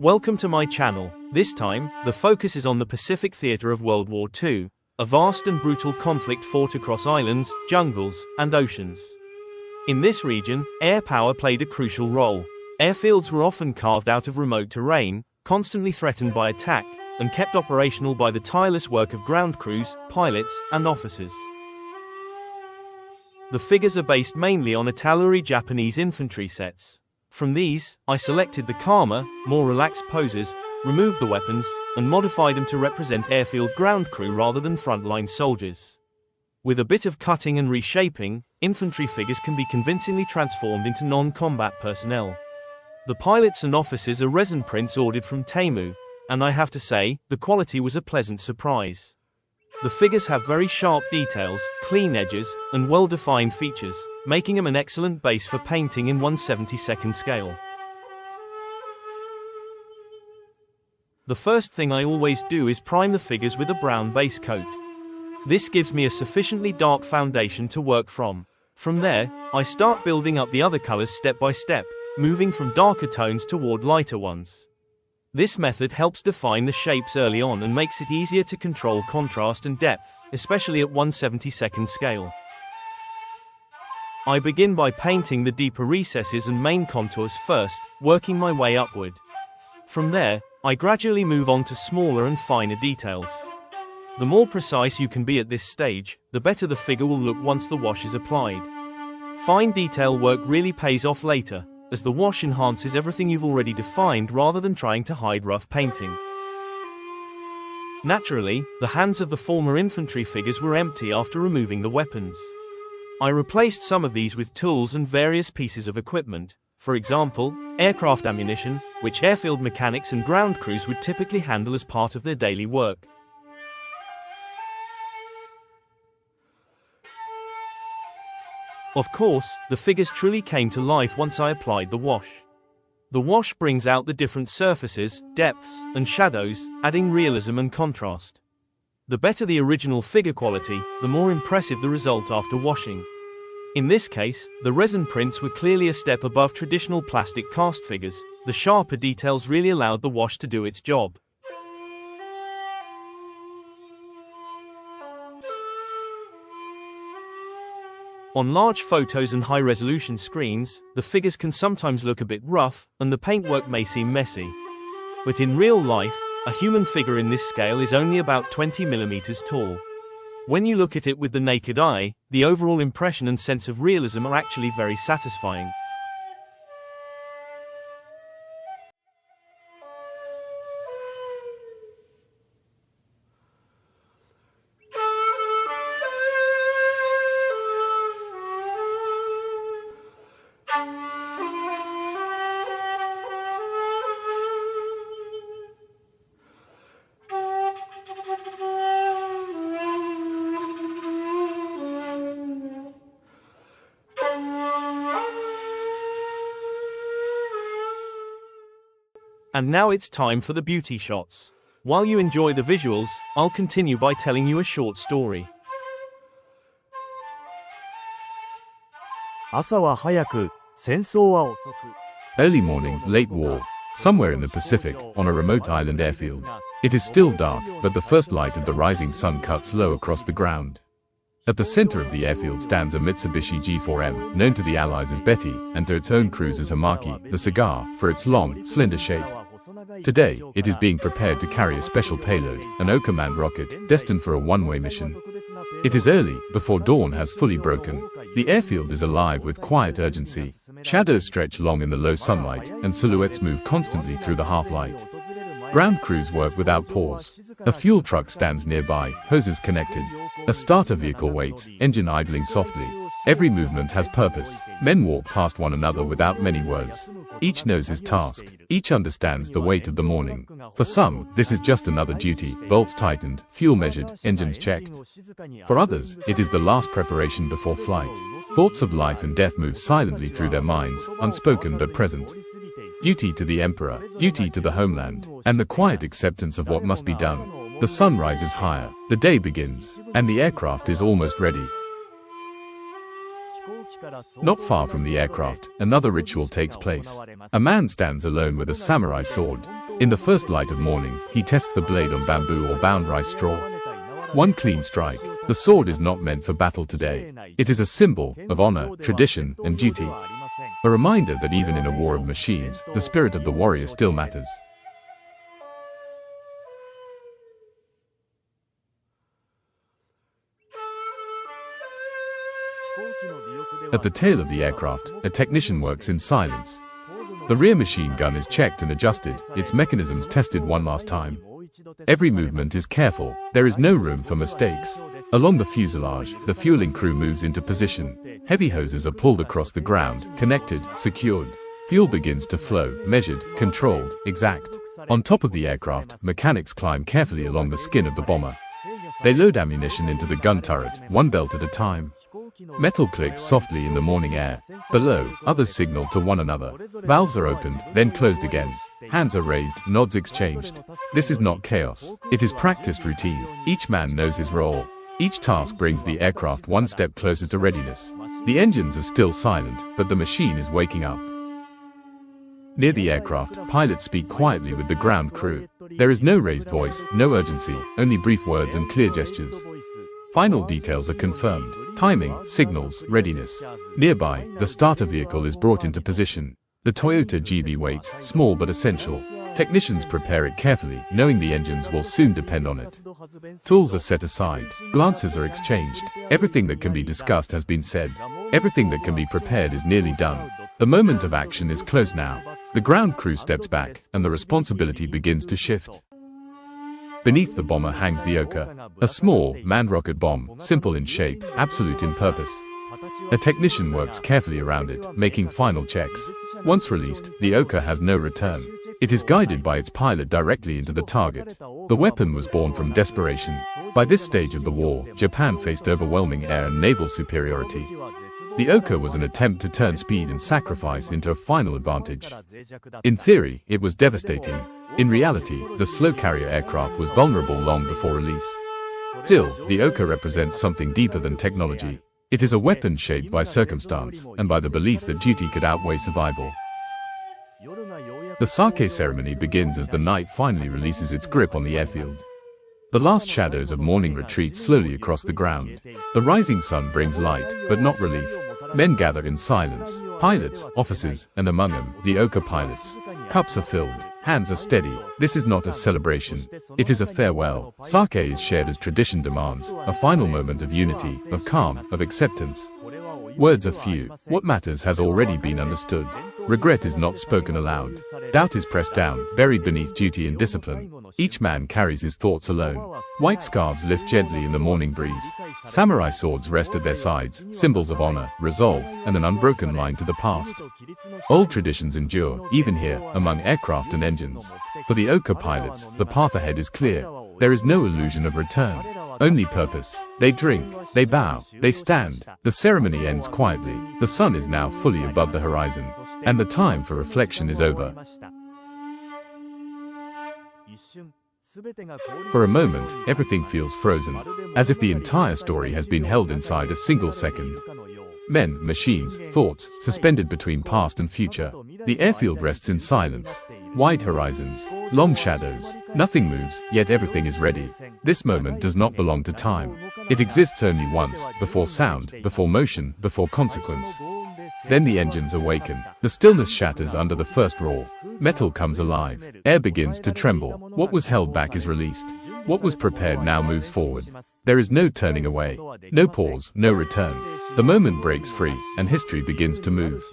Welcome to my channel. This time, the focus is on the Pacific theater of World War II, a vast and brutal conflict fought across islands, jungles, and oceans. In this region, air power played a crucial role. Airfields were often carved out of remote terrain, constantly threatened by attack, and kept operational by the tireless work of ground crews, pilots, and officers. The figures are based mainly on Italeri Japanese infantry sets. From these, I selected the calmer, more relaxed poses, removed the weapons, and modified them to represent airfield ground crew rather than frontline soldiers. With a bit of cutting and reshaping, infantry figures can be convincingly transformed into non-combat personnel. The pilots and officers are resin prints ordered from Temu, and I have to say, the quality was a pleasant surprise. The figures have very sharp details, clean edges, and well-defined features, making them an excellent base for painting in 1/72nd scale. The first thing I always do is prime the figures with a brown base coat. This gives me a sufficiently dark foundation to work from. From there, I start building up the other colors step by step, moving from darker tones toward lighter ones. This method helps define the shapes early on and makes it easier to control contrast and depth, especially at 1/72nd scale. I begin by painting the deeper recesses and main contours first, working my way upward. From there, I gradually move on to smaller and finer details. The more precise you can be at this stage, the better the figure will look once the wash is applied. Fine detail work really pays off later, as the wash enhances everything you've already defined rather than trying to hide rough painting. Naturally, the hands of the former infantry figures were empty after removing the weapons. I replaced some of these with tools and various pieces of equipment, for example, aircraft ammunition, which airfield mechanics and ground crews would typically handle as part of their daily work. Of course, the figures truly came to life once I applied the wash. The wash brings out the different surfaces, depths, and shadows, adding realism and contrast. The better the original figure quality, the more impressive the result after washing. In this case, the resin prints were clearly a step above traditional plastic cast figures. The sharper details really allowed the wash to do its job. On large photos and high-resolution screens, the figures can sometimes look a bit rough, and the paintwork may seem messy. But in real life, a human figure in this scale is only about 20 mm tall. When you look at it with the naked eye, the overall impression and sense of realism are actually very satisfying. And now it's time for the beauty shots. While you enjoy the visuals, I'll continue by telling you a short story. Early morning, late war. Somewhere in the Pacific, on a remote island airfield. It is still dark, but the first light of the rising sun cuts low across the ground. At the center of the airfield stands a Mitsubishi G4M, known to the Allies as Betty, and to its own crews as Hamaki, the cigar, for its long, slender shape. Today, it is being prepared to carry a special payload, an Okaman rocket, destined for a one-way mission. It is early, before dawn has fully broken. The airfield is alive with quiet urgency. Shadows stretch long in the low sunlight, and silhouettes move constantly through the half-light. Ground crews work without pause. A fuel truck stands nearby, hoses connected. A starter vehicle waits, engine idling softly. Every movement has purpose. Men walk past one another without many words. Each knows his task. Each understands the weight of the morning. For some, this is just another duty, bolts tightened, fuel measured, engines checked. For others, it is the last preparation before flight. Thoughts of life and death move silently through their minds, unspoken but present. Duty to the emperor, duty to the homeland, and the quiet acceptance of what must be done. The sun rises higher, the day begins, and the aircraft is almost ready. Not far from the aircraft, another ritual takes place. A man stands alone with a samurai sword. In the first light of morning, he tests the blade on bamboo or bound rice straw. One clean strike. The sword is not meant for battle today. It is a symbol of honor, tradition, and duty. A reminder that even in a war of machines, the spirit of the warrior still matters. At the tail of the aircraft, a technician works in silence. The rear machine gun is checked and adjusted, its mechanisms tested one last time. Every movement is careful, there is no room for mistakes. Along the fuselage, the fueling crew moves into position. Heavy hoses are pulled across the ground, connected, secured. Fuel begins to flow, measured, controlled, exact. On top of the aircraft, mechanics climb carefully along the skin of the bomber. They load ammunition into the gun turret, one belt at a time. Metal clicks softly in the morning air. Below, others signal to one another. Valves are opened, then closed again. Hands are raised, nods exchanged. This is not chaos. It is practiced routine. Each man knows his role. Each task brings the aircraft one step closer to readiness. The engines are still silent, but the machine is waking up. Near the aircraft, pilots speak quietly with the ground crew. There is no raised voice, no urgency, only brief words and clear gestures. Final details are confirmed. Timing, signals, readiness. Nearby, the starter vehicle is brought into position. The Toyota GB waits, small but essential. Technicians prepare it carefully, knowing the engines will soon depend on it. Tools are set aside. Glances are exchanged. Everything that can be discussed has been said. Everything that can be prepared is nearly done. The moment of action is close now. The ground crew steps back, and the responsibility begins to shift. Beneath the bomber hangs the Oka, a small, manned rocket bomb, simple in shape, absolute in purpose. A technician works carefully around it, making final checks. Once released, the Oka has no return. It is guided by its pilot directly into the target. The weapon was born from desperation. By this stage of the war, Japan faced overwhelming air and naval superiority. The Oka was an attempt to turn speed and sacrifice into a final advantage. In theory, it was devastating. In reality, the slow carrier aircraft was vulnerable long before release. Still, the Oka represents something deeper than technology. It is a weapon shaped by circumstance, and by the belief that duty could outweigh survival. The sake ceremony begins as the night finally releases its grip on the airfield. The last shadows of morning retreat slowly across the ground. The rising sun brings light, but not relief. Men gather in silence. Pilots, officers, and among them, the Oka pilots. Cups are filled. Hands are steady. This is not a celebration. It is a farewell. Sake is shared as tradition demands, a final moment of unity, of calm, of acceptance. Words are few. What matters has already been understood. Regret is not spoken aloud. Doubt is pressed down, buried beneath duty and discipline. Each man carries his thoughts alone. White scarves lift gently in the morning breeze. Samurai swords rest at their sides, symbols of honor, resolve, and an unbroken line to the past. Old traditions endure, even here, among aircraft and engines. For the Oka pilots, the path ahead is clear. There is no illusion of return. Only purpose. They drink, they bow, they stand. The ceremony ends quietly. The sun is now fully above the horizon, and the time for reflection is over. For a moment, everything feels frozen, as if the entire story has been held inside a single second. Men, machines, thoughts, suspended between past and future. The airfield rests in silence. Wide horizons, long shadows. Nothing moves, yet everything is ready. This moment does not belong to time. It exists only once, before sound, before motion, before consequence. Then the engines awaken. The stillness shatters under the first roar. Metal comes alive. Air begins to tremble. What was held back is released. What was prepared now moves forward. There is no turning away. No pause, no return. The moment breaks free, and history begins to move.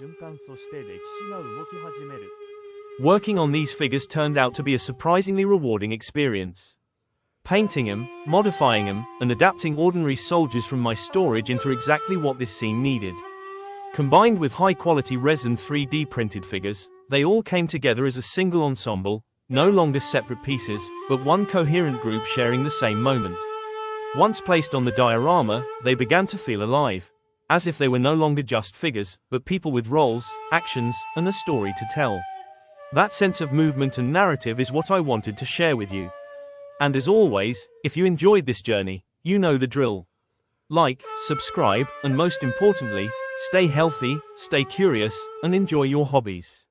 Working on these figures turned out to be a surprisingly rewarding experience. Painting them, modifying them, and adapting ordinary soldiers from my storage into exactly what this scene needed. Combined with high-quality resin 3D printed figures, they all came together as a single ensemble, no longer separate pieces, but one coherent group sharing the same moment. Once placed on the diorama, they began to feel alive, as if they were no longer just figures, but people with roles, actions, and a story to tell. That sense of movement and narrative is what I wanted to share with you. And as always, if you enjoyed this journey, you know the drill. Like, subscribe, and most importantly, Stay healthy, stay curious, and enjoy your hobbies.